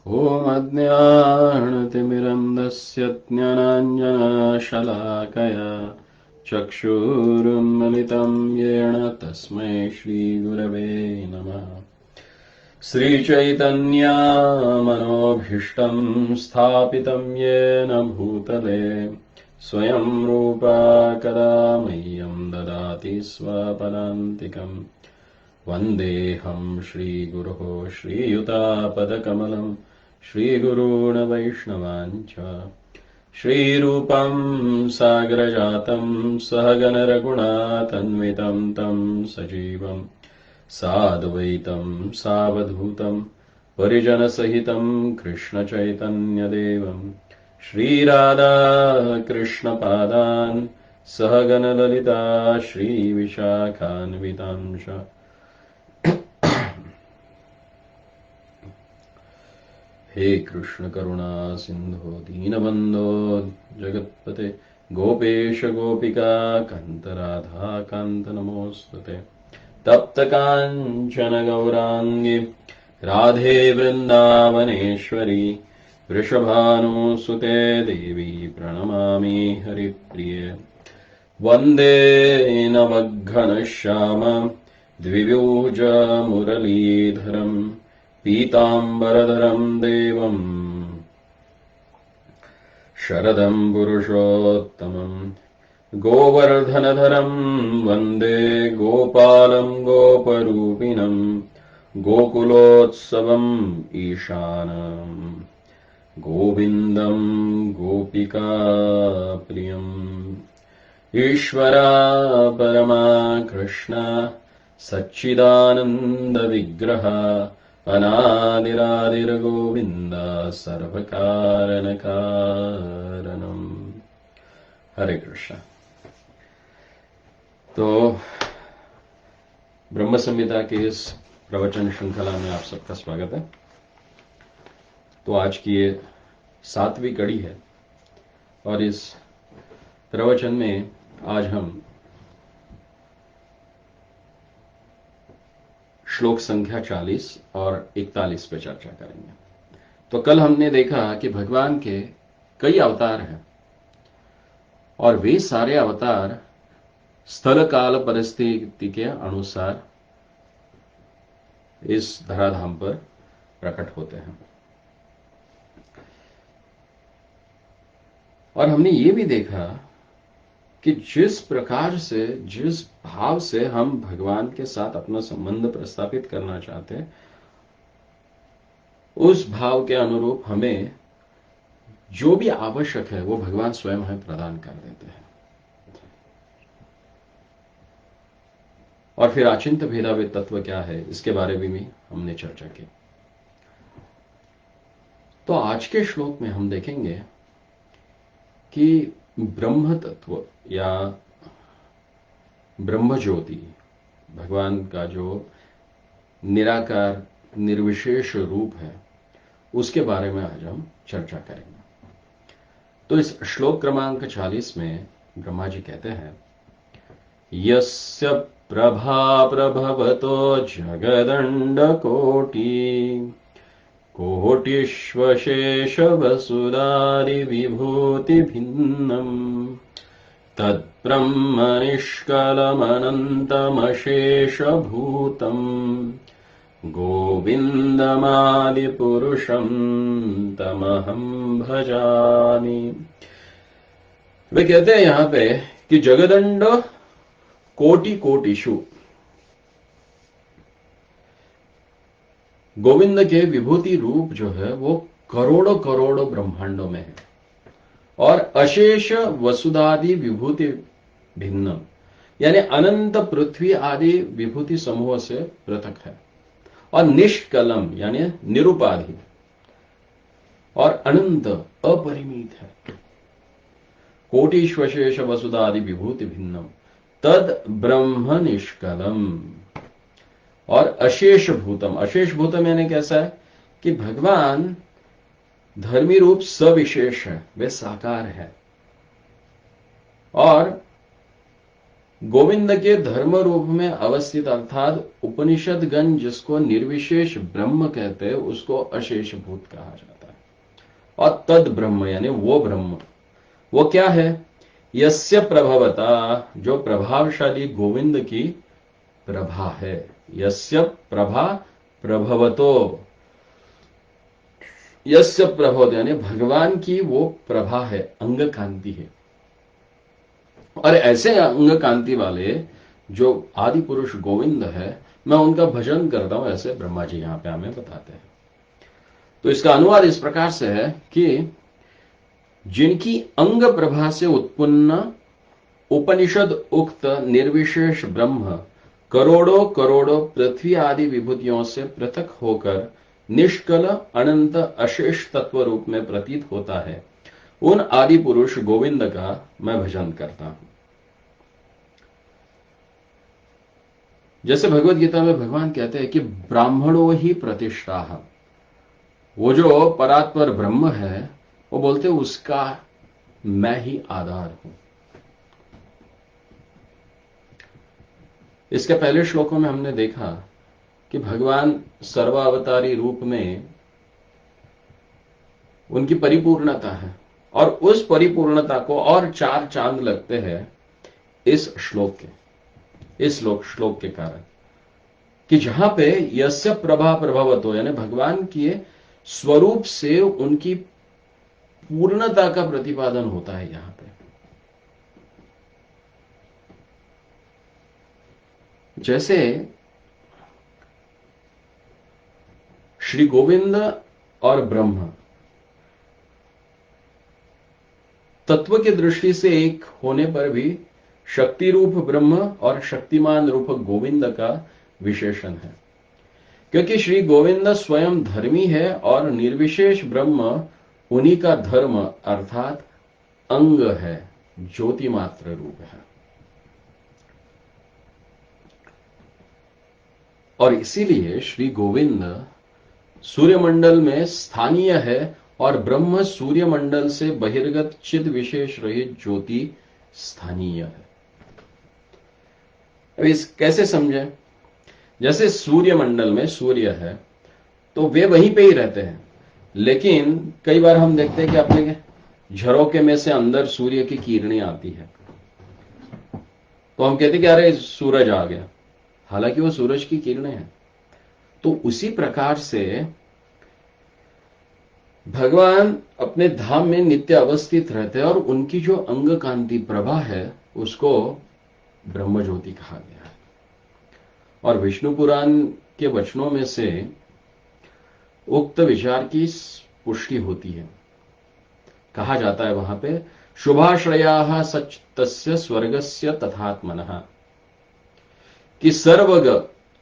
ॐ अज्ञानतिमिरन्धस्य ज्ञानाञ्जनशलाकया चक्षुरुन्मिलितं येन तस्मै श्रीगुरवे नमः। श्रीचैतन्यमनोभीष्टं स्थापितं येन भूतले स्वयं रूपा कदा मह्यं ददाति स्वपदान्तिकम्। वन्देऽहं श्रीगुरोः श्रीयुतापदकमलं श्रीगुरून् वैष्णवाञ्च श्रीरूपं साग्रजातं सहगणरघुनाथान्वितं तं सजीवं साद्वैतं सावधूतं परिजनसहितं कृष्णचैतन्यदेवं श्रीराधाकृष्णपादान् सहगणललिता श्रीविशाखान्वितांश। हे कृष्ण करुणा सिंधु दीनबंधो जगत्पते गोपेश गोपिका कांत राधा कांत नमोस्तुते। तप्त कांचन गौरांगी राधे वृंदावनेश्वरी वृषभानुसुते देवी प्रणमामि हरिप्रिये। वंदे नवघनश्याम द्विभुज मुरलीधरम् पीताम्बरधरं देवं शरदं पुरुषोत्तमं गोवर्धनधरं वन्दे गोपालं गोपरूपिणं गोकुलोत्सवम् ईशानं गोविन्दं गोपिकाप्रियम्। ईश्वरा परमा कृष्ण सच्चिदानंद विग्रह अनादिरादिर्गोविन्द सर्वकारणकारणम्। हरे कृष्ण। तो ब्रह्म संहिता के इस प्रवचन श्रृंखला में आप सबका स्वागत है। तो आज की ये 7वीं कड़ी है और इस प्रवचन में आज हम श्लोक संख्या 40 और 41 पे चर्चा करेंगे। तो कल हमने देखा कि भगवान के कई अवतार हैं और वे सारे अवतार स्थल काल परिस्थिति के अनुसार इस धराधाम पर प्रकट होते हैं। और हमने ये भी देखा कि जिस प्रकार से, जिस भाव से हम भगवान के साथ अपना संबंध प्रस्थापित करना चाहते हैं, उस भाव के अनुरूप हमें जो भी आवश्यक है वो भगवान स्वयं हमें प्रदान कर देते हैं। और फिर अचिंत्य भेदाभेद तत्व क्या है, इसके बारे में भी हमने चर्चा की। तो आज के श्लोक में हम देखेंगे कि ब्रह्म तत्व या ब्रह्म ज्योति, भगवान का जो निराकार निर्विशेष रूप है, उसके बारे में आज हम चर्चा करेंगे। तो इस श्लोक क्रमांक 40 में ब्रह्मा जी कहते हैं, यस्य प्रभा प्रभवतो जगदंड कोटि कोटिष्वशेष वसुधादि विभूति भिन्नम् तद्ब्रह्म निष्कलमनन्तमशेष भूतम् गोविन्दमादि पुरुषं तमहं भजामि। वे कहते हैं यहां पे कि जगदंड कोटि कोटिषु, गोविंद के विभूति रूप जो है वो करोड़ों करोड़ों ब्रह्मांडों में है और अशेष वसुधादि विभूति भिन्न, यानी अनंत पृथ्वी आदि विभूति समूह से पृथक है। और निष्कलम यानी निरुपाधि और अनंत अपरिमित है। कोटिष्वशेष वसुधादि विभूति भिन्नम तद ब्रह्म निष्कलम और अशेष भूतम। अशेष भूतम यानी कैसा है कि भगवान धर्मी रूप सविशेष है, वे साकार है और गोविंद के धर्म रूप में अवस्थित अर्थात उपनिषदगण जिसको निर्विशेष ब्रह्म कहते हैं उसको अशेष भूत कहा जाता है। और तद ब्रह्म यानी वो ब्रह्म, वो क्या है? यस्य प्रभवता, जो प्रभावशाली गोविंद की प्रभा है। यस्य प्रभा प्रभवतो, यस्य प्रभवतो यानी भगवान की वो प्रभा है, अंग कांति है। और ऐसे अंग कांति वाले जो आदि पुरुष गोविंद है, मैं उनका भजन करता हूं, ऐसे ब्रह्मा जी यहां पे हमें बताते हैं। तो इसका अनुवाद इस प्रकार से है कि जिनकी अंग प्रभा से उत्पन्न उपनिषद उक्त निर्विशेष ब्रह्म करोड़ों करोड़ों पृथ्वी आदि विभूतियों से पृथक होकर निष्कल अनंत अशेष तत्व रूप में प्रतीत होता है, उन आदि पुरुष गोविंद का मैं भजन करता हूं। जैसे भगवत गीता में भगवान कहते हैं कि ब्राह्मणों ही प्रतिष्ठा, वो जो परात्पर ब्रह्म है वो बोलते उसका मैं ही आधार हूं। इसके पहले श्लोकों में हमने देखा कि भगवान सर्वावतारी रूप में उनकी परिपूर्णता है, और उस परिपूर्णता को और चार चांद लगते हैं इस श्लोक के, इस श्लोक के कारण, कि जहां पे यस्य प्रभा प्रभवतो यानी भगवान के स्वरूप से उनकी पूर्णता का प्रतिपादन होता है। यहां पे जैसे श्री गोविंद और ब्रह्म तत्व की दृष्टि से एक होने पर भी शक्ति रूप ब्रह्म और शक्तिमान रूप गोविंद का विशेषण है, क्योंकि श्री गोविंद स्वयं धर्मी है और निर्विशेष ब्रह्म उन्हीं का धर्म अर्थात अंग है, ज्योति मात्र रूप है। और इसीलिए श्री गोविंद सूर्यमंडल में स्थानीय है और ब्रह्म सूर्यमंडल से बहिर्गत चिद विशेष रहित ज्योति स्थानीय है। अब इस कैसे समझे? जैसे सूर्यमंडल में सूर्य है तो वे वहीं पे ही रहते हैं, लेकिन कई बार हम देखते हैं कि अपने झरोके में से अंदर सूर्य की किरणें आती है, तो हम कहते हैं कि अरे सूरज आ गया, हालांकि वो सूरज की किरणें हैं। तो उसी प्रकार से भगवान अपने धाम में नित्य अवस्थित रहते हैं और उनकी जो अंग कांति प्रभा है उसको ब्रह्म ज्योति कहा गया है। और विष्णु पुराण के वचनों में से उक्त विचार की पुष्टि होती है। कहा जाता है वहां पे शुभाश्रया सच तस्य स्वर्गस्य तथात्मनः, कि सर्वग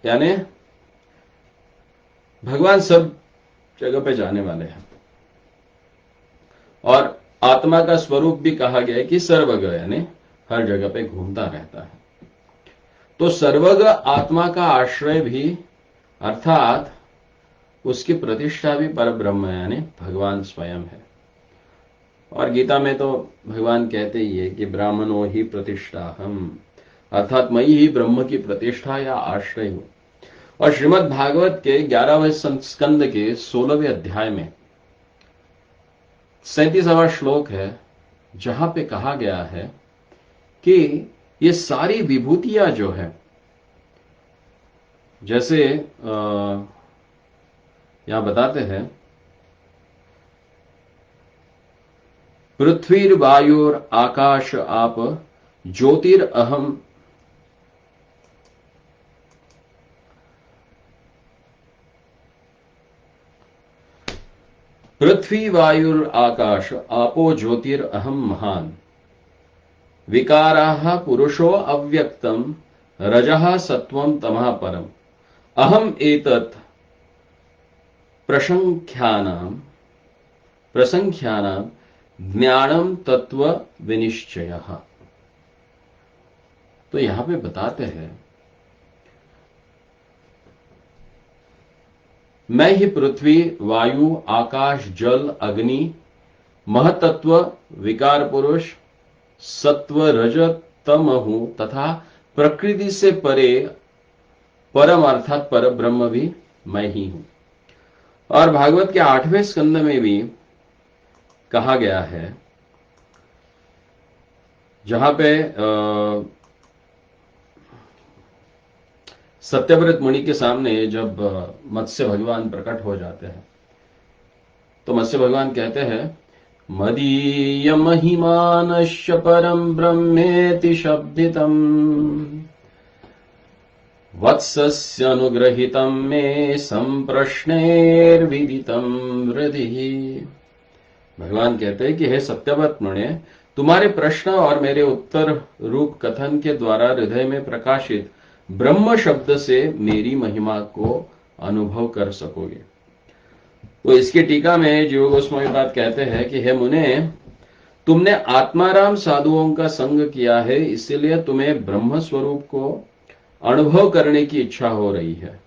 यानी भगवान सब जगह पे जाने वाले हैं, और आत्मा का स्वरूप भी कहा गया है कि सर्वग यानी हर जगह पे घूमता रहता है। तो सर्वग आत्मा का आश्रय भी अर्थात उसकी प्रतिष्ठा भी परब्रह्म यानी भगवान स्वयं है। और गीता में तो भगवान कहते ही है कि ब्राह्मणों ही प्रतिष्ठा हम, अर्थात मैं ही ब्रह्म की प्रतिष्ठा या आश्रय हूं। और श्रीमद् भागवत के 11वें स्कंद के 16वें अध्याय में 37वां श्लोक है, जहां पे कहा गया है कि ये सारी विभूतियां जो है, जैसे यहां बताते हैं पृथ्वी वायुर आकाश आप ज्योतिर अहम, पृथ्वी वायुर आकाश आपो ज्योतिर अहम महान, विकाराः पुरुषो अव्यक्तम रजः सत्वम तमः परम, अहम एतत् प्रसंख्यानां ज्ञानम तत्व विनिश्चयः। तो यहां पे बताते हैं मैं ही पृथ्वी वायु आकाश जल अग्नि महतत्व विकार पुरुष सत्व रज तम हूं तथा प्रकृति से परे परम अर्थात पर ब्रह्म भी मैं ही हूं। और भागवत के 8वें स्कंद में भी कहा गया है, जहां पे सत्यव्रत मुनि के सामने जब मत्स्य भगवान प्रकट हो जाते हैं, तो मत्स्य भगवान कहते हैं, मदीय महिमानश्च परम ब्रह्मेति शब्दितम् वत्सस्य अनुग्रहितम् मे संप्रश्नेर्विदितम् हृदि। भगवान कहते हैं कि हे सत्यव्रत मुने, तुम्हारे प्रश्न और मेरे उत्तर रूप कथन के द्वारा हृदय में प्रकाशित ब्रह्म शब्द से मेरी महिमा को अनुभव कर सकोगे। तो इसकी टीका में जीव गोस्वामी बात कहते हैं कि हे मुने, तुमने आत्माराम साधुओं का संग किया है, इसलिए तुम्हें ब्रह्म स्वरूप को अनुभव करने की इच्छा हो रही है।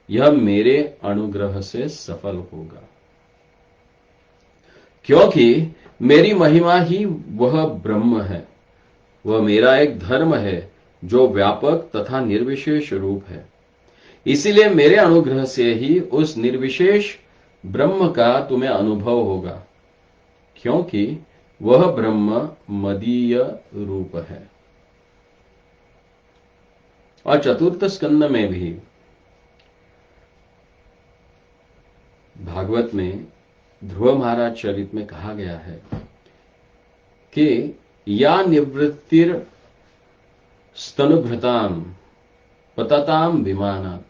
यह मेरे अनुग्रह से सफल होगा, क्योंकि मेरी महिमा ही वह ब्रह्म है। वह मेरा एक धर्म है जो व्यापक तथा निर्विशेष रूप है। इसीलिए मेरे अनुग्रह से ही उस निर्विशेष ब्रह्म का तुम्हें अनुभव होगा, क्योंकि वह ब्रह्म मदीय रूप है। और चतुर्थ स्कंद में भी भागवत में ध्रुव महाराज चरित में कहा गया है कि या निवृत्तिर स्तनुभृताम पतताम विमानात,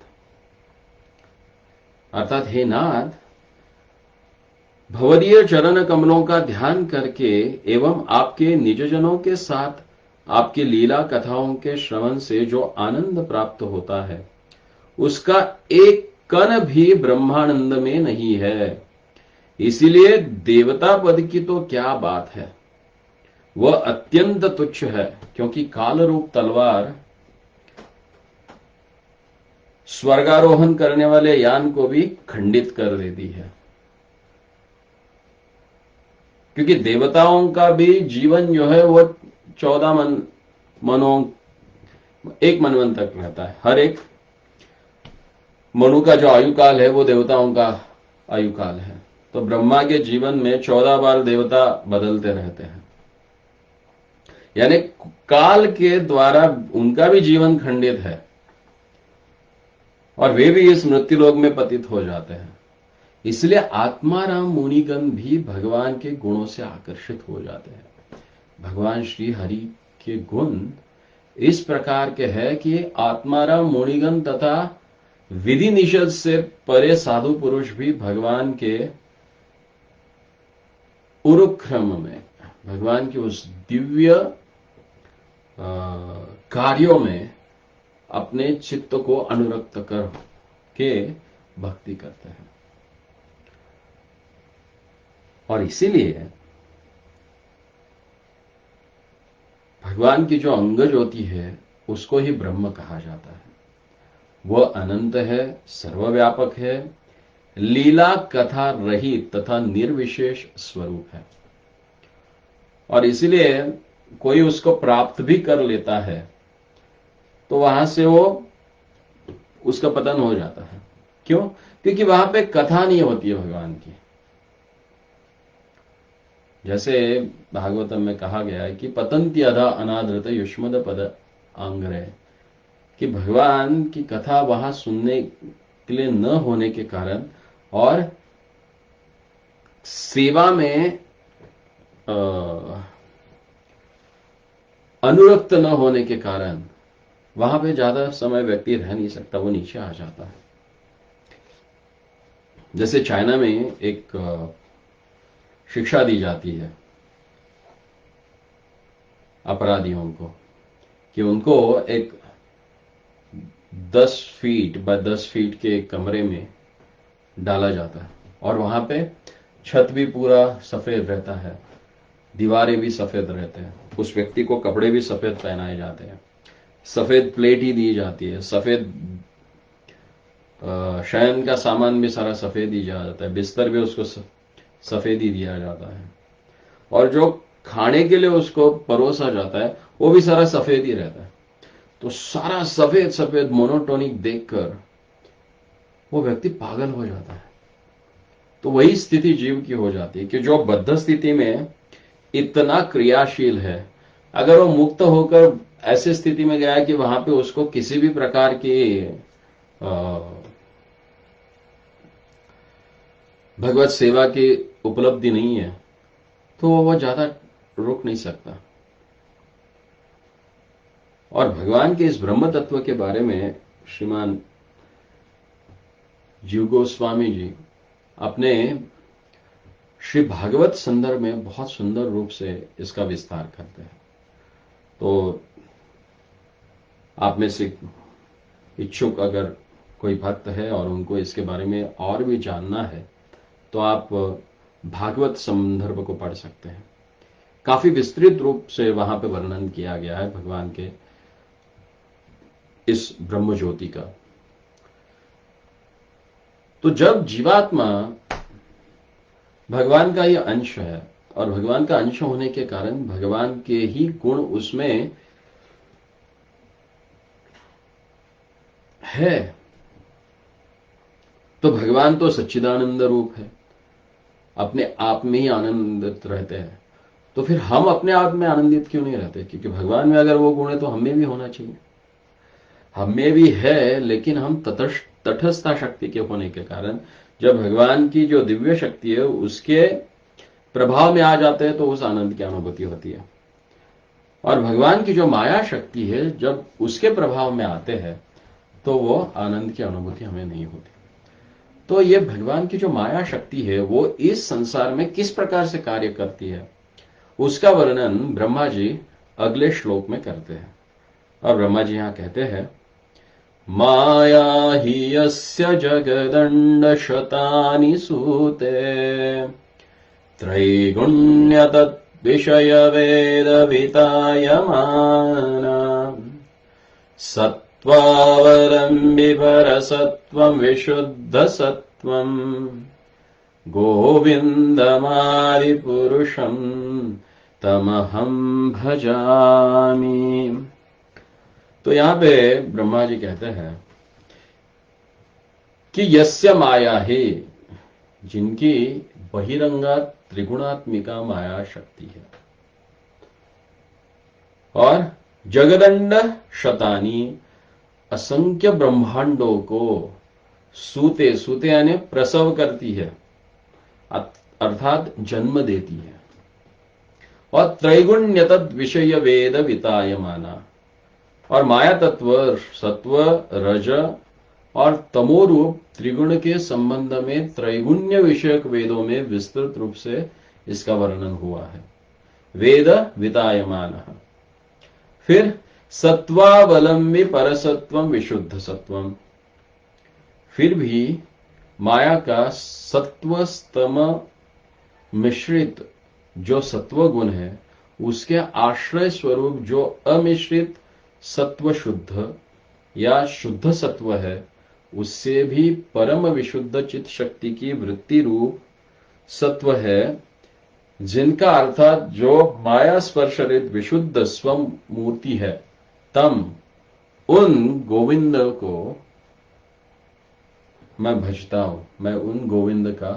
अर्थात हे नाथ, भवदीय चरण कमलों का ध्यान करके एवं आपके निजजनों के साथ आपकी लीला कथाओं के श्रवण से जो आनंद प्राप्त होता है, उसका एक कण भी ब्रह्मानंद में नहीं है। इसीलिए देवता पद की तो क्या बात है, वह अत्यंत तुच्छ है, क्योंकि काल रूप तलवार स्वर्गारोहण करने वाले यान को भी खंडित कर देती है। क्योंकि देवताओं का भी जीवन जो है वो 14 मनों, एक मनवन तक रहता है। हर एक मनु का जो आयुकाल है वो देवताओं का आयुकाल है। तो ब्रह्मा के जीवन में 14 बार देवता बदलते रहते हैं, यानी काल के द्वारा उनका भी जीवन खंडित है और वे भी इस मृत्युलोक में पतित हो जाते हैं। इसलिए आत्माराम मुनिगण भी भगवान के गुणों से आकर्षित हो जाते हैं। भगवान श्री हरि के गुण इस प्रकार के हैं कि आत्माराम मुनिगण तथा विधि निषेध से परे साधु पुरुष भी भगवान के उरुक्रम में, भगवान के उस दिव्य कार्यों में अपने चित्त को अनुरक्त कर के भक्ति करते हैं। और इसीलिए भगवान की जो अंग ज्योति है उसको ही ब्रह्म कहा जाता है। वह अनंत है, सर्वव्यापक है, लीला कथा रहित तथा निर्विशेष स्वरूप है। और इसीलिए कोई उसको प्राप्त भी कर लेता है तो वहां से वो उसका पतन हो जाता है। क्यों? क्योंकि वहां पे कथा नहीं होती है भगवान की। जैसे भागवतम में कहा गया है कि पतंती अधा अनादृत युष्मद पद आंग्रह, कि भगवान की कथा वहां सुनने के लिए न होने के कारण और सेवा में अनुरक्त न होने के कारण वहां पे ज्यादा समय व्यक्ति रह नहीं सकता, वो नीचे आ जाता है। जैसे चाइना में एक शिक्षा दी जाती है अपराधियों को कि उनको एक 10 फीट बाय 10 फीट के एक कमरे में डाला जाता है और वहां पे छत भी पूरा सफेद रहता है, दीवारें भी सफेद रहते हैं, उस व्यक्ति को कपड़े भी सफेद पहनाए जाते हैं, सफेद प्लेट ही दी जाती है, सफेद शयन का सामान भी सारा सफेद ही दिया जाता है, बिस्तर भी उसको सफेद ही दिया जाता है, और जो खाने के लिए उसको परोसा जाता है वो भी सारा सफेद ही रहता है। तो सारा सफेद सफेद मोनोटोनिक देखकर वो व्यक्ति पागल हो जाता है। तो वही स्थिति जीव की हो जाती है कि जो बद्ध स्थिति में इतना क्रियाशील है, अगर वो मुक्त होकर ऐसी स्थिति में गया कि वहां पे उसको किसी भी प्रकार की भगवत सेवा की उपलब्धि नहीं है, तो वो ज्यादा रुक नहीं सकता। और भगवान के इस ब्रह्म तत्व के बारे में श्रीमान जीव गोस्वामी जी अपने श्री भागवत संदर्भ में बहुत सुंदर रूप से इसका विस्तार करते हैं। तो आप में से इच्छुक अगर कोई भक्त है और उनको इसके बारे में और भी जानना है, तो आप भागवत संदर्भ को पढ़ सकते हैं। काफी विस्तृत रूप से वहां पे वर्णन किया गया है भगवान के इस ब्रह्म ज्योति का। तो जब जीवात्मा भगवान का यह अंश है और भगवान का अंश होने के कारण भगवान के ही गुण उसमें है, तो भगवान तो सच्चिदानंद रूप है, अपने आप में ही आनंदित रहते हैं। तो फिर हम अपने आप में आनंदित क्यों नहीं रहते? क्योंकि भगवान में अगर वो गुण है तो हमें भी होना चाहिए। हमें भी है, लेकिन हम तटस्थता शक्ति के होने के कारण जब भगवान की जो दिव्य शक्ति है उसके प्रभाव में आ जाते हैं तो उस आनंद की अनुभूति होती है। और भगवान की जो माया शक्ति है जब उसके प्रभाव में आते हैं तो वो आनंद की अनुभूति हमें नहीं होती। तो ये भगवान की जो माया शक्ति है वो इस संसार में किस प्रकार से कार्य करती है उसका वर्णन ब्रह्मा जी अगले श्लोक में करते हैं। और ब्रह्मा जी यहां कहते हैं, माया हि यस्य जगदण्ड शतानि सूते त्रैगुण्य तद्विषय वेद वितायमाना सत्त्वावलम्बि परसत्त्वं विशुद्ध सत्त्वं गोविन्दमादिपुरुषं तमहं भजामि। तो यहां पे ब्रह्मा जी कहते हैं कि यस्य माया है, जिनकी बहिरंगा त्रिगुणात्मिका माया शक्ति है, और जगदंड शतानी असंख्य ब्रह्मांडों को सूते सूते यानी प्रसव करती है, अर्थात जन्म देती है, और त्रैगुण्य तद विषय वेद वितायमाना, और माया तत्व सत्व रज और तमोरूप त्रिगुण के संबंध में त्रैगुण्य विषयक वेदों में विस्तृत रूप से इसका वर्णन हुआ है। वेद वितायमान, फिर सत्वावलंबी परसत्वम विशुद्ध सत्वम, फिर भी माया का सत्व स्तम मिश्रित जो सत्व गुण है उसके आश्रय स्वरूप जो अमिश्रित सत्व शुद्ध या शुद्ध सत्व है, उससे भी परम विशुद्ध चित्त शक्ति की वृत्ति रूप सत्व है, जिनका अर्थात जो माया स्पर्शरित विशुद्ध स्वम मूर्ति है, तम उन गोविंद को मैं भजता हूं, मैं उन गोविंद का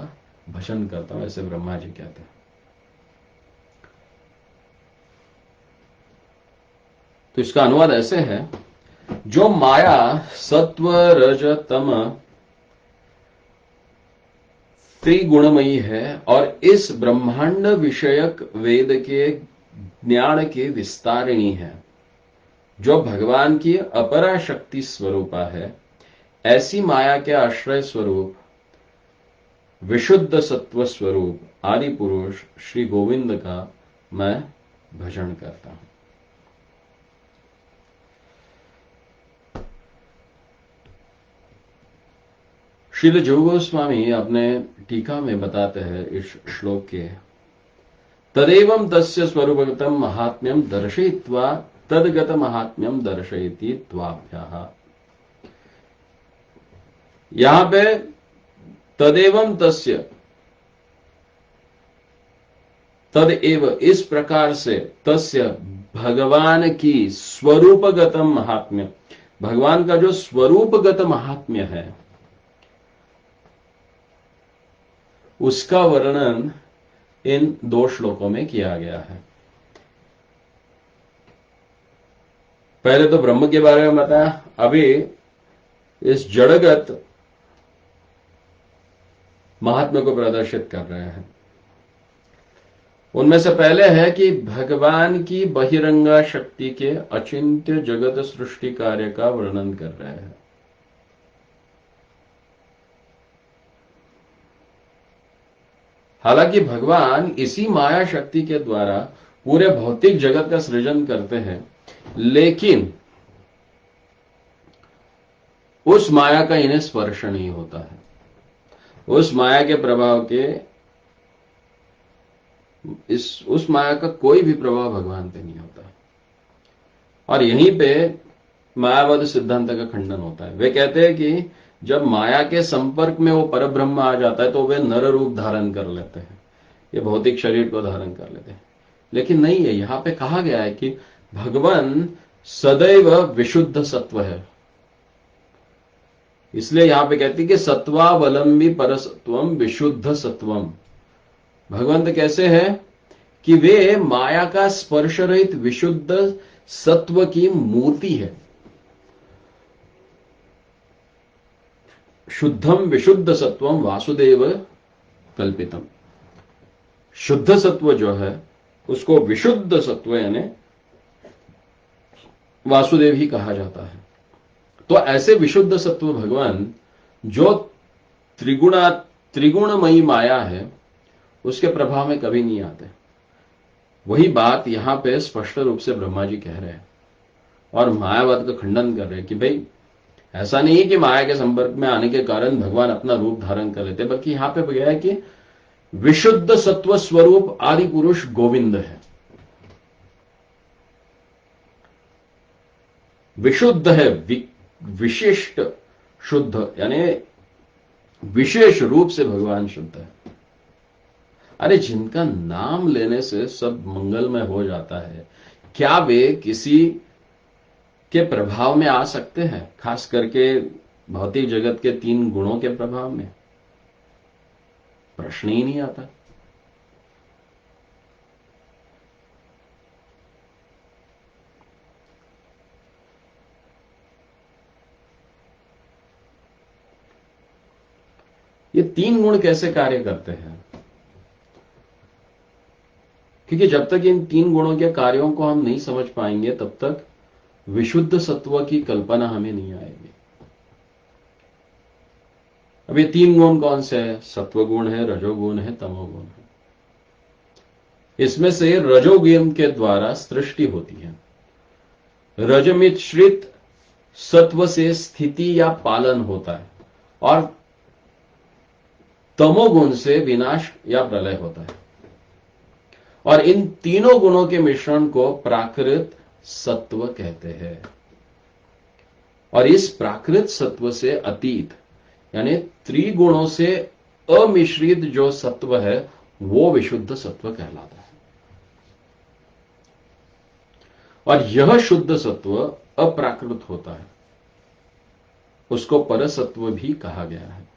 भजन करता हूं, ऐसे ब्रह्मा जी कहते हैं। तो इसका अनुवाद ऐसे है, जो माया सत्व रज तम त्रिगुणमयी है और इस ब्रह्मांड विषयक वेद के ज्ञान के विस्तारिणी है, जो भगवान की अपरा शक्ति स्वरूपा है, ऐसी माया के आश्रय स्वरूप विशुद्ध सत्व स्वरूप आदि पुरुष श्री गोविंद का मैं भजन करता हूं। श्रील जीव गोस्वामी अपने टीका में बताते हैं इस श्लोक के, तदेवं तस्य स्वरूपगतं महात्म्यं दर्शयित्वा तद्गत महात्म्यं दर्शयति त्वाभ्यः। यहां पे तदेवं तस्य, तदेव इस प्रकार से, तस्य भगवान की स्वरूपगतम महात्म्य, भगवान का जो स्वरूपगत महात्म्य है उसका वर्णन इन 2 श्लोकों में किया गया है। पहले तो ब्रह्म के बारे में बताया, अभी इस जड़गत महात्म्य को प्रदर्शित कर रहे हैं। उनमें से पहले है कि भगवान की बहिरंगा शक्ति के अचिंत्य जगत सृष्टि कार्य का वर्णन कर रहे हैं। हालांकि भगवान इसी माया शक्ति के द्वारा पूरे भौतिक जगत का सृजन करते हैं, लेकिन उस माया का इन्हें स्पर्श नहीं होता है। उस माया के प्रभाव के उस माया का कोई भी प्रभाव भगवान पे नहीं होता। और यहीं पे मायावाद सिद्धांत का खंडन होता है। वे कहते हैं कि जब माया के संपर्क में वो परब्रह्म आ जाता है तो वे नर रूप धारण कर लेते हैं, ये भौतिक शरीर को धारण कर लेते हैं। लेकिन नहीं है, यहां पे कहा गया है कि भगवान सदैव विशुद्ध सत्व है। इसलिए यहां पे कहती है कि सत्वावलंबी परसत्वम विशुद्ध सत्वम। भगवंत कैसे है कि वे माया का स्पर्श रहित विशुद्ध सत्व की मूर्ति है। शुद्धम विशुद्ध सत्वम वासुदेव कल्पितम। शुद्ध सत्व जो है उसको विशुद्ध सत्व यानी वासुदेव ही कहा जाता है। तो ऐसे विशुद्ध सत्व भगवान जो त्रिगुणमयी माया है उसके प्रभाव में कभी नहीं आते। वही बात यहां पे स्पष्ट रूप से ब्रह्मा जी कह रहे हैं और मायावाद का खंडन कर रहे हैं कि भाई ऐसा नहीं है कि माया के संपर्क में आने के कारण भगवान अपना रूप धारण कर लेते, बल्कि यहां पे गया है कि विशुद्ध सत्व स्वरूप आदि पुरुष गोविंद है। विशुद्ध है, विशिष्ट शुद्ध यानी विशेष रूप से भगवान शुद्ध है। अरे जिनका नाम लेने से सब मंगलमय हो जाता है, क्या वे किसी के प्रभाव में आ सकते हैं? खास करके भौतिक जगत के 3 गुणों के प्रभाव में प्रश्न ही नहीं आता। ये 3 गुण कैसे कार्य करते हैं? क्योंकि जब तक इन 3 गुणों के कार्यों को हम नहीं समझ पाएंगे तब तक विशुद्ध सत्व की कल्पना हमें नहीं आएगी। अब ये 3 गुण कौन से हैं? सत्वगुण है, रजोगुण है, तमोगुण है। इसमें से रजोगुण के द्वारा सृष्टि होती है। रजमिश्रित सत्व से स्थिति या पालन होता है और तमोगुण से विनाश या प्रलय होता है। और इन तीनों गुणों के मिश्रण को प्राकृत सत्व कहते हैं। और इस प्राकृत सत्व से अतीत यानी त्रिगुणों से अमिश्रित जो सत्व है वो विशुद्ध सत्व कहलाता है। और यह शुद्ध सत्व अप्राकृत होता है, उसको परसत्व भी कहा गया है।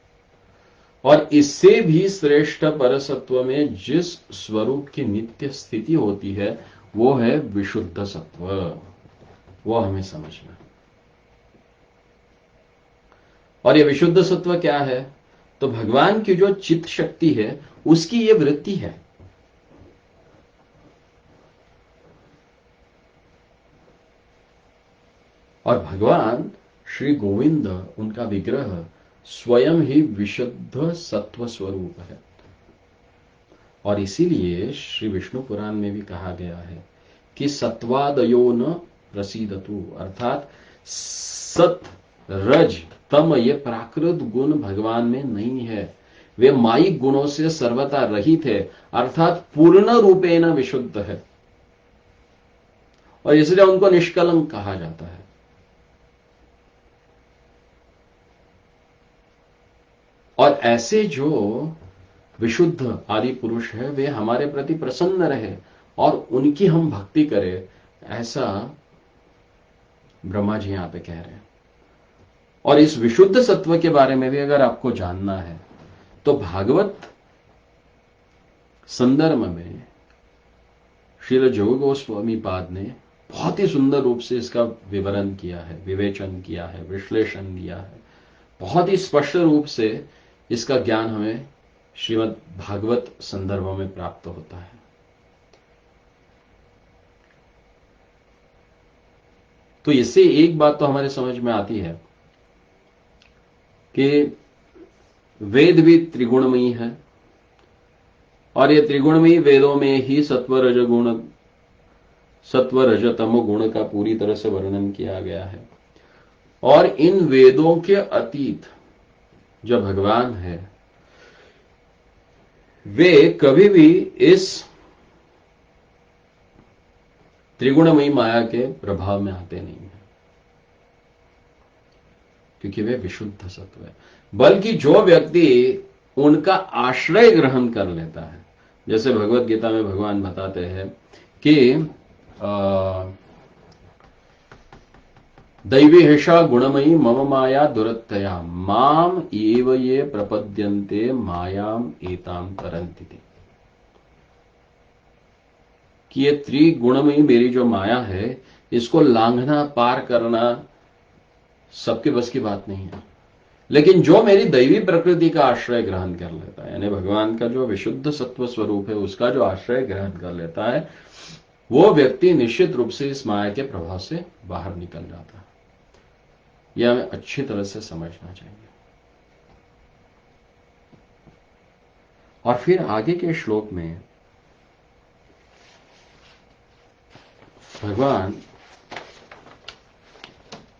और इससे भी श्रेष्ठ परसत्व में जिस स्वरूप की नित्य स्थिति होती है वो है विशुद्ध सत्व। वो हमें समझना। और ये विशुद्ध सत्व क्या है? तो भगवान की जो चित्त शक्ति है उसकी ये वृत्ति है। और भगवान श्री गोविंद उनका विग्रह स्वयं ही विशुद्ध सत्व स्वरूप है। और इसीलिए श्री विष्णु पुराण में भी कहा गया है कि सत्वादयो न प्रसीदतु, अर्थात सत रज तम ये प्राकृत गुण भगवान में नहीं है। वे मायिक गुणों से सर्वथा रहित है, अर्थात पूर्ण रूपेण विशुद्ध है। और इसलिए उनको निष्कलंक कहा जाता है। और ऐसे जो विशुद्ध आदि पुरुष है वे हमारे प्रति प्रसन्न रहे और उनकी हम भक्ति करें, ऐसा ब्रह्मा जी यहां पे कह रहे हैं। और इस विशुद्ध सत्व के बारे में भी अगर आपको जानना है तो भागवत संदर्भ में श्रील जोग गोस्वामी पाद ने बहुत ही सुंदर रूप से इसका विवरण किया है, विवेचन किया है, विश्लेषण किया है। बहुत ही स्पष्ट रूप से इसका ज्ञान हमें श्रीमद् भागवत संदर्भों में प्राप्त होता है। तो इससे एक बात तो हमारे समझ में आती है कि वेद भी त्रिगुणमयी है और ये त्रिगुणमयी वेदों में ही सत्व रज तमो गुण का पूरी तरह से वर्णन किया गया है। और इन वेदों के अतीत जो भगवान है वे कभी भी इस त्रिगुणमयी माया के प्रभाव में आते नहीं है, क्योंकि वे विशुद्ध सत्व है। बल्कि जो व्यक्ति उनका आश्रय ग्रहण कर लेता है, जैसे भगवत गीता में भगवान बताते हैं कि दैवी हेषा गुणमयी मम माया दुरत्तया माम एव ये प्रपद्यन्ते मायाम एताम तरन्ति। कि ये त्रिगुणमयी मेरी जो माया है इसको लांघना, पार करना सबके बस की बात नहीं है। लेकिन जो मेरी दैवी प्रकृति का आश्रय ग्रहण कर लेता है, यानी भगवान का जो विशुद्ध सत्व स्वरूप है उसका जो आश्रय ग्रहण कर लेता है, वो व्यक्ति निश्चित रूप से इस माया के प्रभाव से बाहर निकल जाता है। यह हमें अच्छी तरह से समझना चाहिए। और फिर आगे के श्लोक में भगवान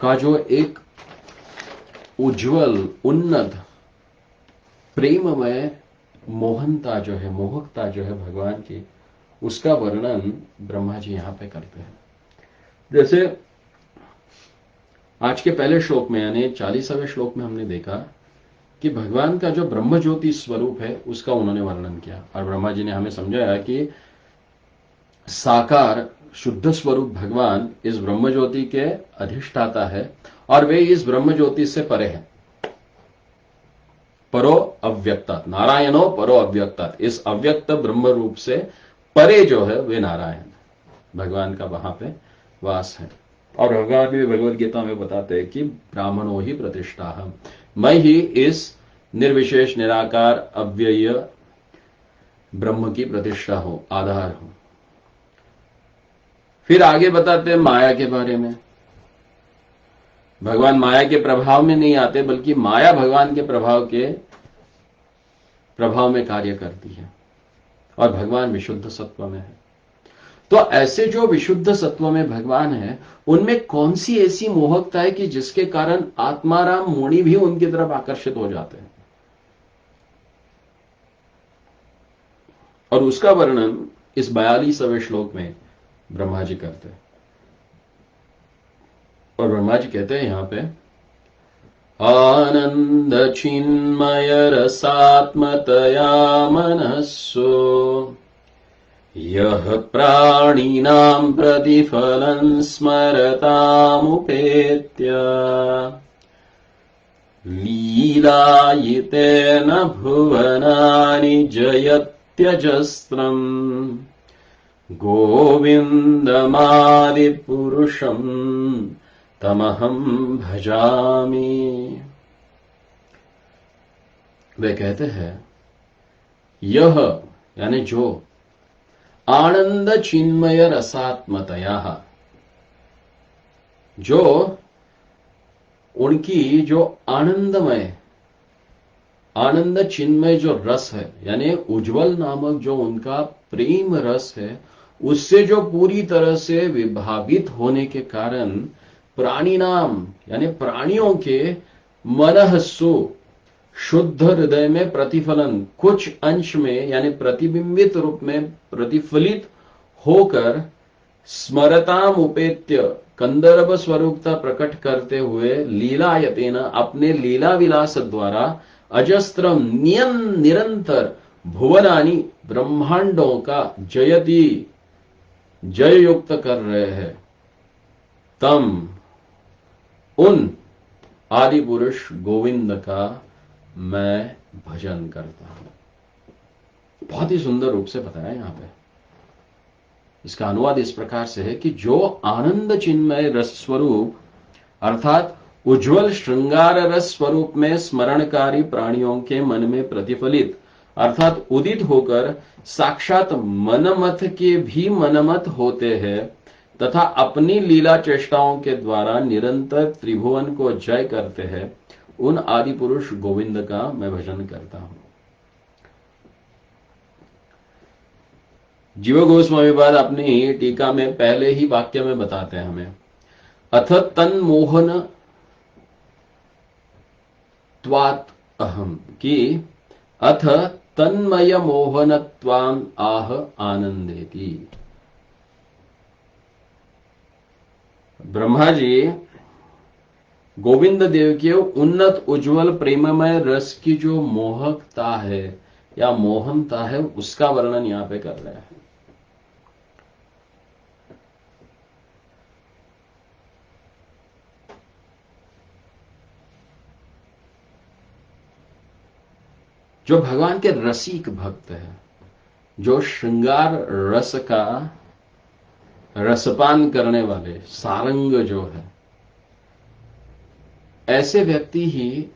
का जो एक उज्जवल, उन्नत, प्रेममय मोहनता जो है, मोहकता जो है भगवान की, उसका वर्णन ब्रह्मा जी यहां पे करते हैं। जैसे आज के पहले श्लोक में यानी 40वें श्लोक में हमने देखा कि भगवान का जो ब्रह्म ज्योति स्वरूप है उसका उन्होंने वर्णन किया और ब्रह्मा जी ने हमें समझाया कि साकार शुद्ध स्वरूप भगवान इस ब्रह्म ज्योति के अधिष्ठाता है और वे इस ब्रह्म ज्योति से परे हैं। परो अव्यक्तात्, नारायणो परो अव्यक्तात्, इस अव्यक्त ब्रह्म रूप से परे जो है वे नारायण, भगवान का वहां पे वास है। और भगवान भी भगवत गीता में बताते हैं कि ब्राह्मणों ही प्रतिष्ठा हम, मैं ही इस निर्विशेष निराकार अव्यय ब्रह्म की प्रतिष्ठा हूं, आधार हूं। फिर आगे बताते हैं माया के बारे में। भगवान माया के प्रभाव में नहीं आते, बल्कि माया भगवान के प्रभाव में कार्य करती है और भगवान विशुद्ध सत्व में है। तो ऐसे जो विशुद्ध सत्व में भगवान है उनमें कौन सी ऐसी मोहकता है कि जिसके कारण आत्माराम मुनि भी उनकी तरफ आकर्षित हो जाते हैं। और उसका वर्णन इस 42वें श्लोक में ब्रह्मा जी करते हैं। और ब्रह्मा जी कहते हैं यहां पे, आनंद चिन्मय रसात्मतया मनस्सो यह प्राणिनां प्रतिफलं स्मरतामुपेत्य लीलायितेन भुवनानि जयत्यजस्रम् गोविंदमादिपुरुषं तमहं भजामि। वे कहते हैं यह यानी जो आनंद चिन्मय रसात्मतया, जो उनकी जो आनंदमय, आनंद चिन्मय जो रस है, यानी उज्जवल नामक जो उनका प्रेम रस है, उससे जो पूरी तरह से विभावित होने के कारण प्राणी नाम यानी प्राणियों के मनहसु शुद्ध हृदय में प्रतिफलन, कुछ अंश में यानी प्रतिबिंबित रूप में प्रतिफलित होकर स्मरताम उपेत्य कंदर्भ स्वरूपता प्रकट करते हुए लीलायतेन अपने लीला विलास द्वारा अजस्त्रम निरंतर भुवनानि ब्रह्मांडों का जयति जय युक्त कर रहे हैं, तम उन आदि पुरुष गोविंद का मैं भजन करता हूं। बहुत ही सुंदर रूप से बताया यहां पे। इसका अनुवाद इस प्रकार से है कि जो आनंद चिन्मय रस स्वरूप अर्थात उज्जवल श्रृंगार रस स्वरूप में स्मरणकारी प्राणियों के मन में प्रतिफलित अर्थात उदित होकर साक्षात मनमथ के भी मनमत होते हैं तथा अपनी लीला चेष्टाओं के द्वारा निरंतर त्रिभुवन को जय करते हैं, उन आदि पुरुष गोविंद का मैं भजन करता हूं। जीव गोस्वामी बाद अपनी टीका में पहले ही वाक्य में बताते हैं हमें, अथ तन्मोहन त्वात् अहम, कि अथ तन्मय मोहनत्वां आह आनंदेति। ब्रह्मा जी गोविंद देव के उन्नत उज्जवल प्रेममय रस की जो मोहकता है या मोहनता है उसका वर्णन यहां पे कर रहे हैं। जो भगवान के रसिक भक्त है, जो श्रृंगार रस का रसपान करने वाले सारंग जो है, ऐसे व्यक्ति ही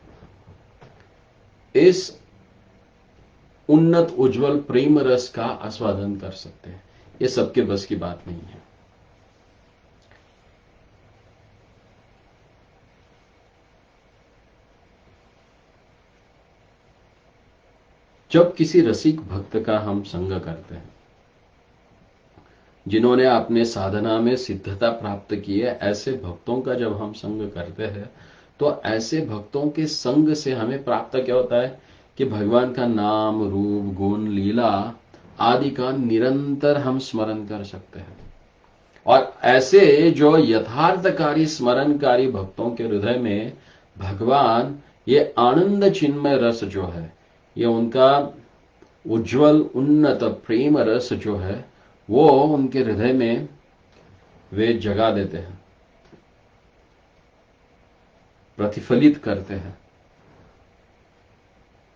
इस उन्नत उज्जवल प्रेम रस का आस्वादन कर सकते हैं। यह सबके बस की बात नहीं है। जब किसी रसिक भक्त का हम संग करते हैं, जिन्होंने अपने साधना में सिद्धता प्राप्त की है, ऐसे भक्तों का जब हम संग करते हैं तो ऐसे भक्तों के संग से हमें प्राप्त क्या होता है कि भगवान का नाम रूप गुण लीला आदि का निरंतर हम स्मरण कर सकते हैं। और ऐसे जो यथार्थकारी स्मरणकारी भक्तों के हृदय में भगवान ये आनंद चिन्मय रस जो है, ये उनका उज्जवल उन्नत प्रेम रस जो है, वो उनके हृदय में वे जगा देते हैं, प्रतिफलित करते हैं।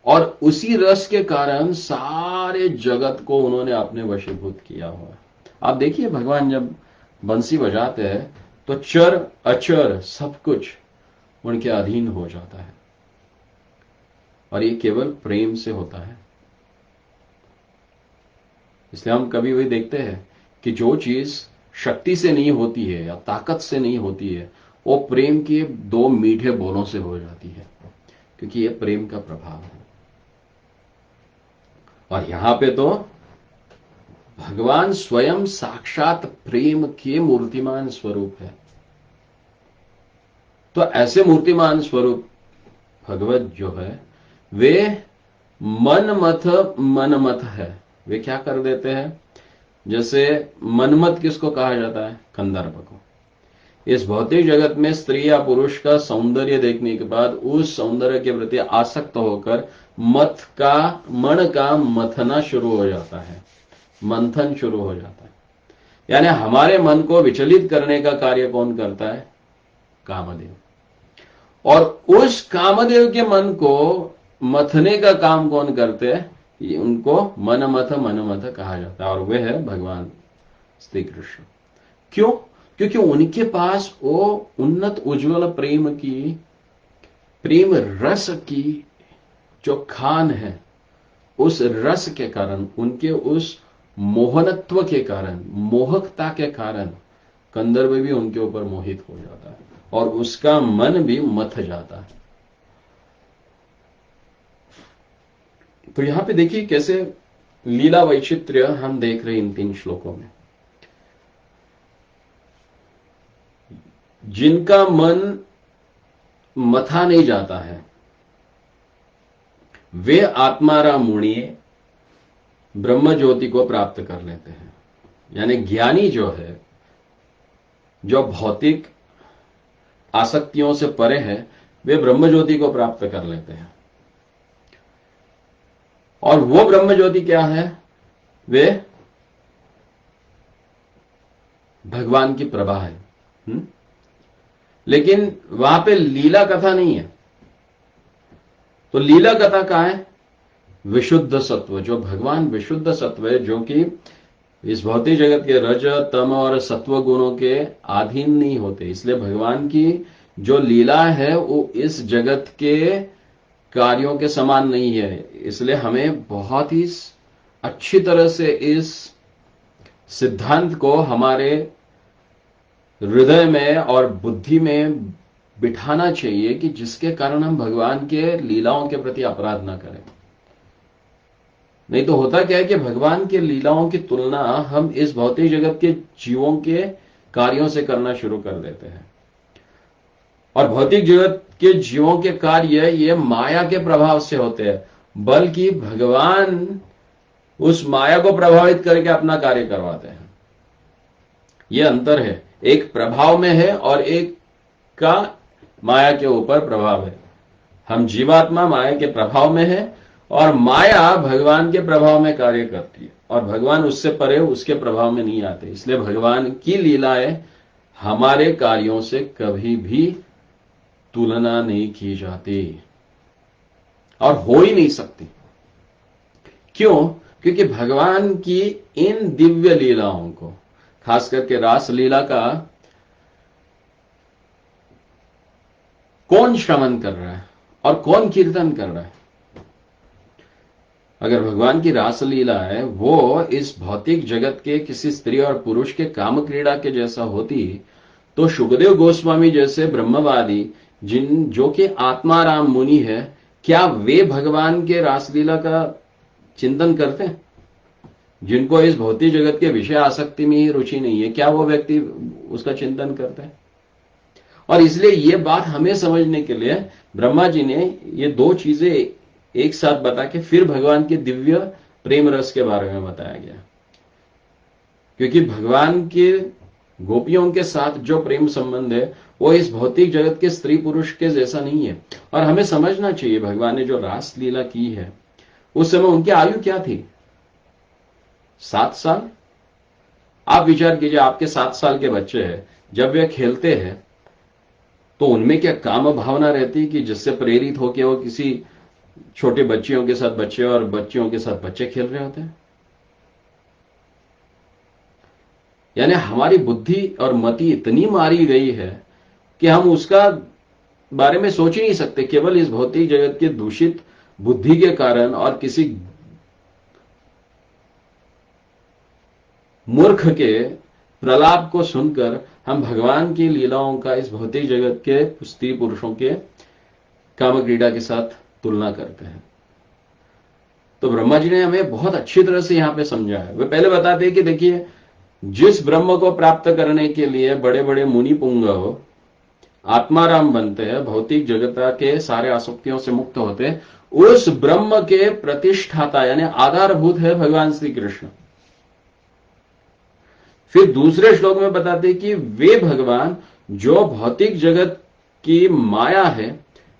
और उसी रस के कारण सारे जगत को उन्होंने अपने वशीभूत किया हुआ है। आप देखिए, भगवान जब बंसी बजाते हैं तो चर अचर सब कुछ उनके अधीन हो जाता है, और ये केवल प्रेम से होता है। इसलिए हम कभी भी देखते हैं कि जो चीज शक्ति से नहीं होती है या ताकत से नहीं होती है, वो प्रेम के दो मीठे बोलों से हो जाती है, क्योंकि ये प्रेम का प्रभाव है। और यहां पे तो भगवान स्वयं साक्षात प्रेम के मूर्तिमान स्वरूप है। तो ऐसे मूर्तिमान स्वरूप भगवत जो है, वे मनमथ है। वे क्या कर देते हैं, जैसे मनमत किसको कहा जाता है, कंदर्प को। इस भौतिक जगत में स्त्री या पुरुष का सौंदर्य देखने के बाद उस सौंदर्य के प्रति आसक्त होकर मन का मथना शुरू हो जाता है, मंथन शुरू हो जाता है। यानी हमारे मन को विचलित करने का कार्य कौन करता है, कामदेव। और उस कामदेव के मन को मथने का काम कौन करते हैं, उनको मनमथ कहा जाता है, और वे है भगवान श्री कृष्ण। क्यों? क्योंकि उनके पास वो उन्नत उज्जवल प्रेम रस की जो खान है, उस रस के कारण, उनके उस मोहनत्व के कारण, मोहकता के कारण कंदर्प भी उनके ऊपर मोहित हो जाता है और उसका मन भी मथ जाता है। तो यहां पे देखिए कैसे लीला वैचित्र्य हम देख रहे हैं इन 3 श्लोकों में। जिनका मन मथा नहीं जाता है, वे आत्माराम मुनि ब्रह्म ज्योति को प्राप्त कर लेते हैं। यानी ज्ञानी जो है, जो भौतिक आसक्तियों से परे है, वे ब्रह्म ज्योति को प्राप्त कर लेते हैं। और वो ब्रह्म ज्योति क्या है, वे भगवान की प्रभा है। लेकिन वहां पे लीला कथा नहीं है। तो लीला कथा कहां है? विशुद्ध सत्व, जो भगवान विशुद्ध सत्व है, जो कि इस भौतिक जगत के रज तम और सत्व गुणों के अधीन नहीं होते। इसलिए भगवान की जो लीला है वो इस जगत के कार्यों के समान नहीं है। इसलिए हमें बहुत ही अच्छी तरह से इस सिद्धांत को हमारे हृदय में और बुद्धि में बिठाना चाहिए कि जिसके कारण हम भगवान के लीलाओं के प्रति अपराध ना करें। नहीं तो होता क्या है कि भगवान के लीलाओं की तुलना हम इस भौतिक जगत के जीवों के कार्यों से करना शुरू कर देते हैं। और भौतिक जगत के जीवों के कार्य ये माया के प्रभाव से होते हैं, बल्कि भगवान उस माया को प्रभावित करके अपना कार्य करवाते हैं। ये अंतर है, एक प्रभाव में है और एक का माया के ऊपर प्रभाव है। हम जीवात्मा माया के प्रभाव में है और माया भगवान के प्रभाव में कार्य करती है, और भगवान उससे परे उसके प्रभाव में नहीं आते। इसलिए भगवान की लीलाएं हमारे कार्यों से कभी भी तुलना नहीं की जाती और हो ही नहीं सकती। क्यों? क्योंकि भगवान की इन दिव्य लीलाओं को, खास करके रास लीला का, कौन श्रवण कर रहा है और कौन कीर्तन कर रहा है? अगर भगवान की रासलीला है वो इस भौतिक जगत के किसी स्त्री और पुरुष के काम क्रीड़ा के जैसा होती, तो शुकदेव गोस्वामी जैसे ब्रह्मवादी जो कि आत्माराम मुनि है, क्या वे भगवान के रासलीला का चिंतन करते हैं? जिनको इस भौतिक जगत के विषय आसक्ति में ही रुचि नहीं है, क्या वो व्यक्ति उसका चिंतन करते हैं? और इसलिए ये बात हमें समझने के लिए ब्रह्मा जी ने ये दो चीजें एक साथ बता के फिर भगवान के दिव्य प्रेम रस के बारे में बताया गया। क्योंकि भगवान के गोपियों के साथ जो प्रेम संबंध है वो इस भौतिक जगत के स्त्री पुरुष के जैसा नहीं है। और हमें समझना चाहिए, भगवान ने जो रास लीला की है उस समय उनकी आयु क्या थी? 7 साल। आप विचार कीजिए, आपके 7 साल के बच्चे हैं, जब वे खेलते हैं तो उनमें क्या काम भावना रहती है कि जिससे प्रेरित होकर वो किसी छोटे बच्चियों के साथ बच्चे और बच्चियों के साथ बच्चे खेल रहे होते हैं? यानी हमारी बुद्धि और मति इतनी मारी गई है कि हम उसका बारे में सोच ही नहीं सकते। केवल इस भौतिक जगत के दूषित बुद्धि के कारण और किसी मूर्ख के प्रलाप को सुनकर हम भगवान की लीलाओं का इस भौतिक जगत के स्त्री पुरुषों के काम क्रीड़ा के साथ तुलना करते हैं। तो ब्रह्मा जी ने हमें बहुत अच्छी तरह से यहां पे समझा है। वे पहले बताते हैं कि देखिए, जिस ब्रह्म को प्राप्त करने के लिए बड़े बड़े मुनि पुंगव आत्माराम बनते हैं, भौतिक जगत के सारे आसक्तियों से मुक्त होते हैं, उस ब्रह्म के प्रतिष्ठाता यानी आधारभूत है भगवान श्री कृष्ण। फिर दूसरे श्लोक में बताते हैं कि वे भगवान जो भौतिक जगत की माया है,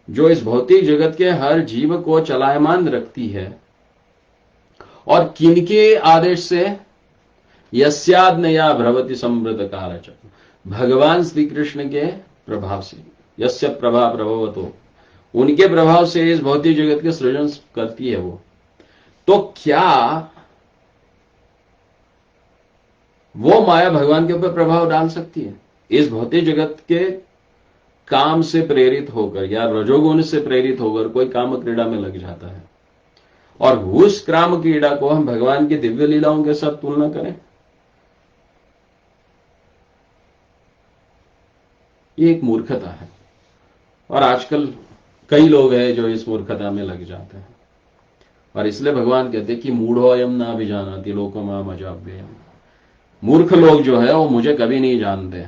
जो इस भौतिक जगत के हर जीव को चलायमान रखती है, और किनके आदेश से? यस्याज्ञया भ्रवति समृद्ध कालच, भगवान श्री कृष्ण के प्रभाव से। यस्य प्रभा प्रभवतो, उनके प्रभाव से इस भौतिक जगत के सृजन करती है वो। तो क्या वो माया भगवान के ऊपर प्रभाव डाल सकती है? इस भौतिक जगत के काम से प्रेरित होकर या रजोगुण से प्रेरित होकर कोई काम क्रीड़ा में लग जाता है, और उस काम क्रीड़ा को हम भगवान की दिव्य लीलाओं के साथ तुलना करें, ये एक मूर्खता है। और आजकल कई लोग हैं जो इस मूर्खता में लग जाते हैं। और इसलिए भगवान कहते हैं कि मूढ़ोयम ना भी जानाति लोको माम अजाव्ययम्। मूर्ख लोग जो है वो मुझे कभी नहीं जानते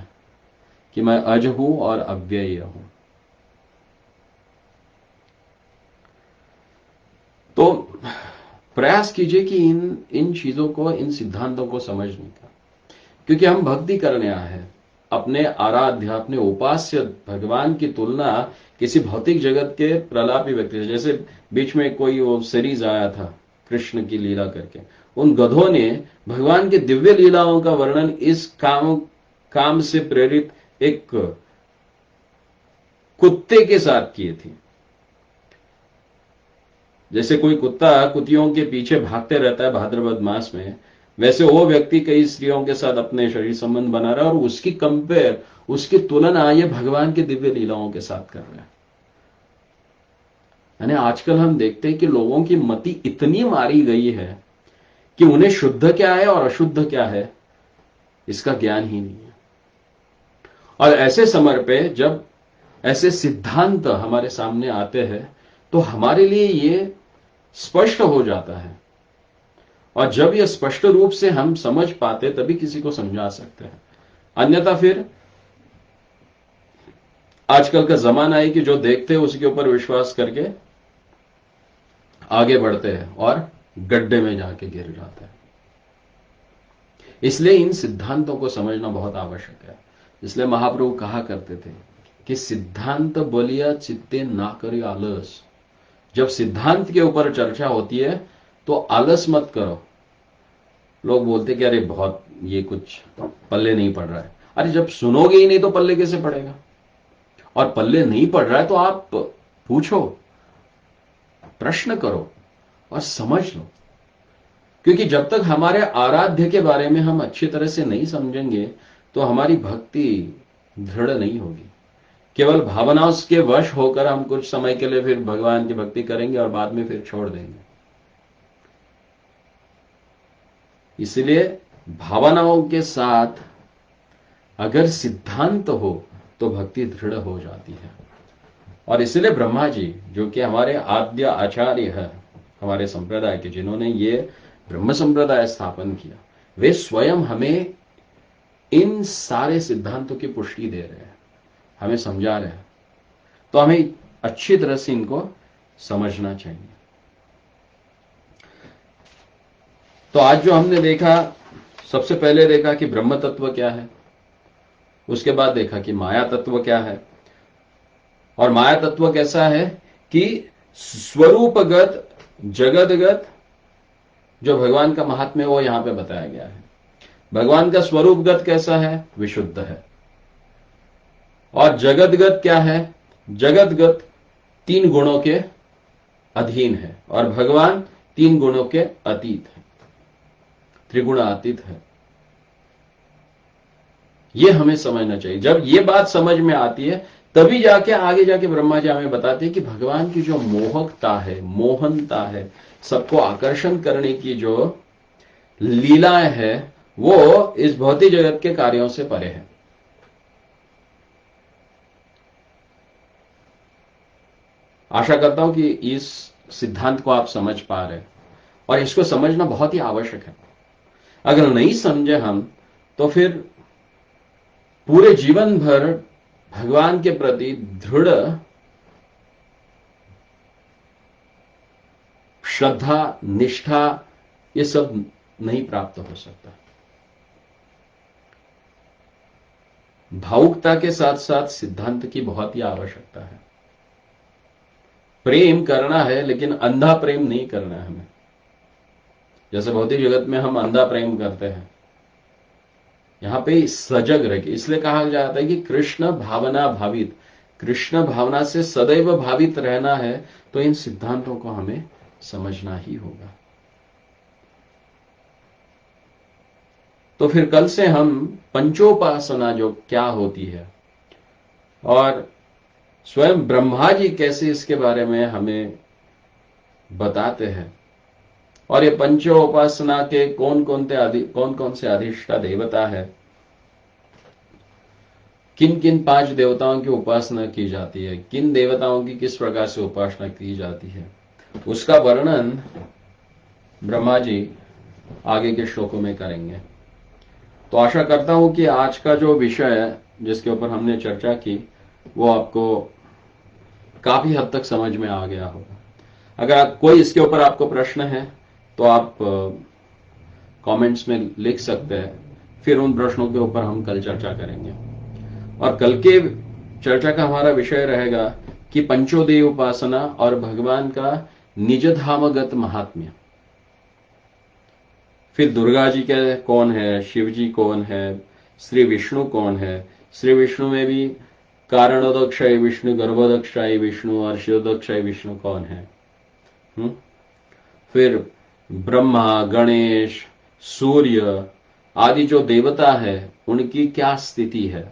कि मैं अज हूं और अव्यय हूं। तो प्रयास कीजिए कि इन चीजों को, इन सिद्धांतों को समझने का, क्योंकि हम भक्ति करने आए हैं। अपने आराध्य, अपने उपास्य भगवान की तुलना किसी भौतिक जगत के प्रलापी व्यक्ति से, जैसे बीच में कोई वो सीरीज आया था कृष्ण की लीला करके, उन गधों ने भगवान की दिव्य लीलाओं का वर्णन इस काम काम से प्रेरित एक कुत्ते के साथ किए थे। जैसे कोई कुत्ता कुतियों के पीछे भागते रहता है भाद्रपद मास में, वैसे वो व्यक्ति कई स्त्रियों के साथ अपने शरीर संबंध बना रहा है और उसकी कंपेयर, उसकी तुलना ये भगवान की दिव्य लीलाओं के साथ कर रहा है। यानी आजकल हम देखते हैं कि लोगों की मति इतनी मारी गई है कि उन्हें शुद्ध क्या है और अशुद्ध क्या है इसका ज्ञान ही नहीं है। और ऐसे समय पे जब ऐसे सिद्धांत हमारे सामने आते हैं तो हमारे लिए ये स्पष्ट हो जाता है, और जब यह स्पष्ट रूप से हम समझ पाते तभी किसी को समझा सकते हैं। अन्यथा फिर आजकल का जमाना है कि जो देखते हैं उसके ऊपर विश्वास करके आगे बढ़ते हैं और गड्ढे में जाके गिर जाते हैं। इसलिए इन सिद्धांतों को समझना बहुत आवश्यक है। इसलिए महाप्रभु कहा करते थे कि सिद्धांत बोलिया चित्ते ना करे आलस। जब सिद्धांत के ऊपर चर्चा होती है तो आलस मत करो। लोग बोलते कि अरे बहुत ये कुछ पल्ले नहीं पड़ रहा है। अरे जब सुनोगे ही नहीं तो पल्ले कैसे पड़ेगा? और पल्ले नहीं पड़ रहा है तो आप पूछो, प्रश्न करो और समझ लो। क्योंकि जब तक हमारे आराध्य के बारे में हम अच्छी तरह से नहीं समझेंगे तो हमारी भक्ति दृढ़ नहीं होगी। केवल भावनाओं के वश होकर हम कुछ समय के लिए फिर भगवान की भक्ति करेंगे और बाद में फिर छोड़ देंगे। इसलिए भावनाओं के साथ अगर सिद्धांत हो तो भक्ति दृढ़ हो जाती है। और इसलिए ब्रह्मा जी, जो कि हमारे आद्य आचार्य है हमारे संप्रदाय के, जिन्होंने ये ब्रह्म संप्रदाय स्थापन किया, वे स्वयं हमें इन सारे सिद्धांतों की पुष्टि दे रहे हैं, हमें समझा रहे हैं। तो हमें अच्छी तरह से इनको समझना चाहिए। तो आज जो हमने देखा, सबसे पहले देखा कि ब्रह्म तत्व क्या है, उसके बाद देखा कि माया तत्व क्या है। और माया तत्व कैसा है कि स्वरूपगत जगतगत जो भगवान का महात्म्य वो यहां पे बताया गया है। भगवान का स्वरूपगत कैसा है? विशुद्ध है। और जगतगत क्या है? जगतगत 3 गुणों के अधीन है और भगवान 3 गुणों के अतीत है, त्रिगुणातीत है। यह हमें समझना चाहिए। जब यह बात समझ में आती है तभी जाके आगे जाके ब्रह्मा जी हमें बताते हैं कि भगवान की जो मोहकता है, मोहनता है, सबको आकर्षण करने की जो लीलाएं है, वो इस भौतिक जगत के कार्यों से परे है। आशा करता हूं कि इस सिद्धांत को आप समझ पा रहे हैं और इसको समझना बहुत ही आवश्यक है। अगर नहीं समझे हम तो फिर पूरे जीवन भर भगवान के प्रति दृढ़ श्रद्धा, निष्ठा, ये सब नहीं प्राप्त हो सकता। भावुकता के साथ साथ सिद्धांत की बहुत ही आवश्यकता है। प्रेम करना है लेकिन अंधा प्रेम नहीं करना है हमें। जैसे भौतिक जगत में हम अंधा प्रेम करते हैं, यहां पे सजग रह के, इसलिए कहा जाता है कि कृष्ण भावना भावित, कृष्ण भावना से सदैव भावित रहना है। तो इन सिद्धांतों को हमें समझना ही होगा। तो फिर कल से हम पंचोपासना जो क्या होती है और स्वयं ब्रह्मा जी कैसे इसके बारे में हमें बताते हैं, और ये पंचोपासना के कौन कौन से अधिष्ठा देवता है, किन किन 5 देवताओं की उपासना की जाती है, किन देवताओं की किस प्रकार से उपासना की जाती है, उसका वर्णन ब्रह्मा जी आगे के श्लोकों में करेंगे। तो आशा करता हूं कि आज का जो विषय है जिसके ऊपर हमने चर्चा की वो आपको काफी हद तक समझ में आ गया होगा। अगर कोई इसके ऊपर आपको प्रश्न है तो आप कमेंट्स में लिख सकते हैं, फिर उन प्रश्नों के ऊपर हम कल चर्चा करेंगे। और कल के चर्चा का हमारा विषय रहेगा कि पंचोदय उपासना और भगवान का निज धामगत महात्म्य। फिर दुर्गा जी के कौन है, शिव जी कौन है, श्री विष्णु कौन है, श्री विष्णु में भी कारणोदक्षाई विष्णु, गर्भोदक्षाई विष्णु और शिरोदक्षाई विष्णु कौन है। फिर ब्रह्मा, गणेश, सूर्य आदि जो देवता है उनकी क्या स्थिति है,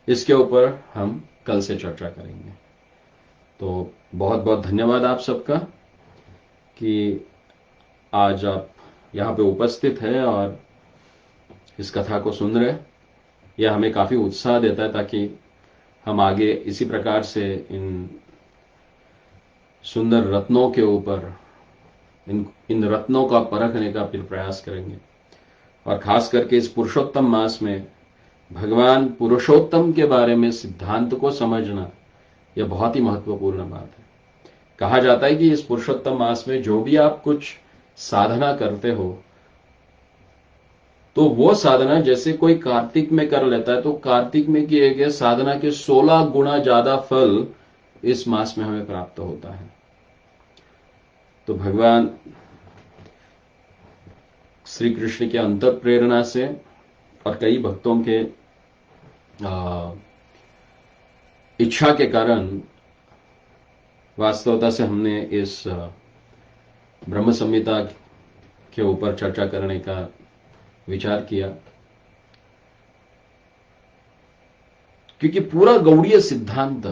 इसके ऊपर हम कल से चर्चा करेंगे। तो बहुत बहुत धन्यवाद आप सबका कि आज आप यहां पे उपस्थित है और इस कथा को सुन रहे। यह हमें काफी उत्साह देता है ताकि हम आगे इसी प्रकार से इन सुंदर रत्नों के ऊपर इन रत्नों का परखने का फिर प्रयास करेंगे। और खास करके इस पुरुषोत्तम मास में भगवान पुरुषोत्तम के बारे में सिद्धांत को समझना यह बहुत ही महत्वपूर्ण बात है। कहा जाता है कि इस पुरुषोत्तम मास में जो भी आप कुछ साधना करते हो तो वो साधना जैसे कोई कार्तिक में कर लेता है तो कार्तिक में किए गए साधना के 16 गुना ज्यादा फल इस मास में हमें प्राप्त होता है। तो भगवान श्री कृष्ण के अंतर प्रेरणा से और कई भक्तों के इच्छा के कारण वास्तवता से हमने इस ब्रह्म संहिता के ऊपर चर्चा करने का विचार किया, क्योंकि पूरा गौड़ीय सिद्धांत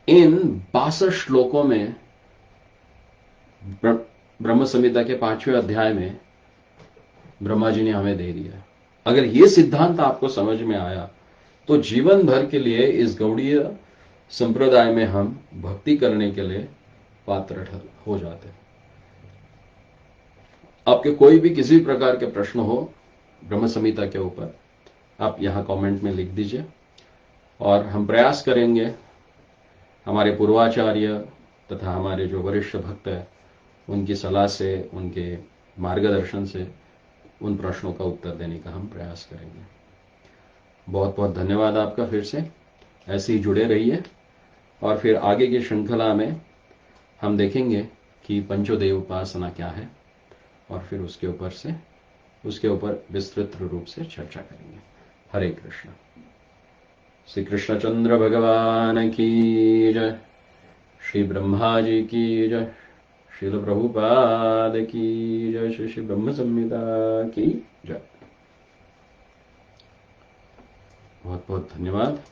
इन 62 श्लोकों में ब्रह्म संहिता के 5वें अध्याय में ब्रह्मा जी ने हमें दे दिया। अगर यह सिद्धांत आपको समझ में आया तो जीवन भर के लिए इस गौड़ीय संप्रदाय में हम भक्ति करने के लिए पात्र हो जाते हैं। आपके कोई भी किसी प्रकार के प्रश्न हो ब्रह्म संहिता के ऊपर, आप यहां कमेंट में लिख दीजिए और हम प्रयास करेंगे हमारे पूर्वाचार्य तथा हमारे जो वरिष्ठ भक्त हैं उनकी सलाह से, उनके मार्गदर्शन से उन प्रश्नों का उत्तर देने का हम प्रयास करेंगे। बहुत बहुत धन्यवाद आपका। फिर से ऐसे ही जुड़े रहिए और फिर आगे की श्रृंखला में हम देखेंगे कि पंचोदेव उपासना क्या है और फिर उसके ऊपर विस्तृत रूप से चर्चा करेंगे। हरे कृष्ण। श्री कृष्णचंद्र भगवान की जय, श्री ब्रह्मा जी की जय, श्रील प्रभुपाद की जय, श्री श्री ब्रह्म संहिता की जय। बहुत बहुत धन्यवाद।